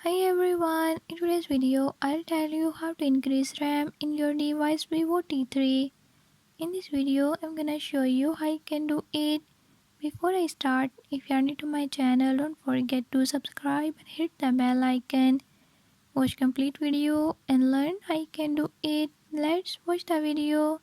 Hi everyone, in today's video I'll tell you how to increase RAM in your device Vivo T3. In this video I'm gonna show you how you can do it. Before I start, if you are new to my channel, don't forget to subscribe and hit the bell icon. Watch complete video and learn how you can do it. Let's watch the video.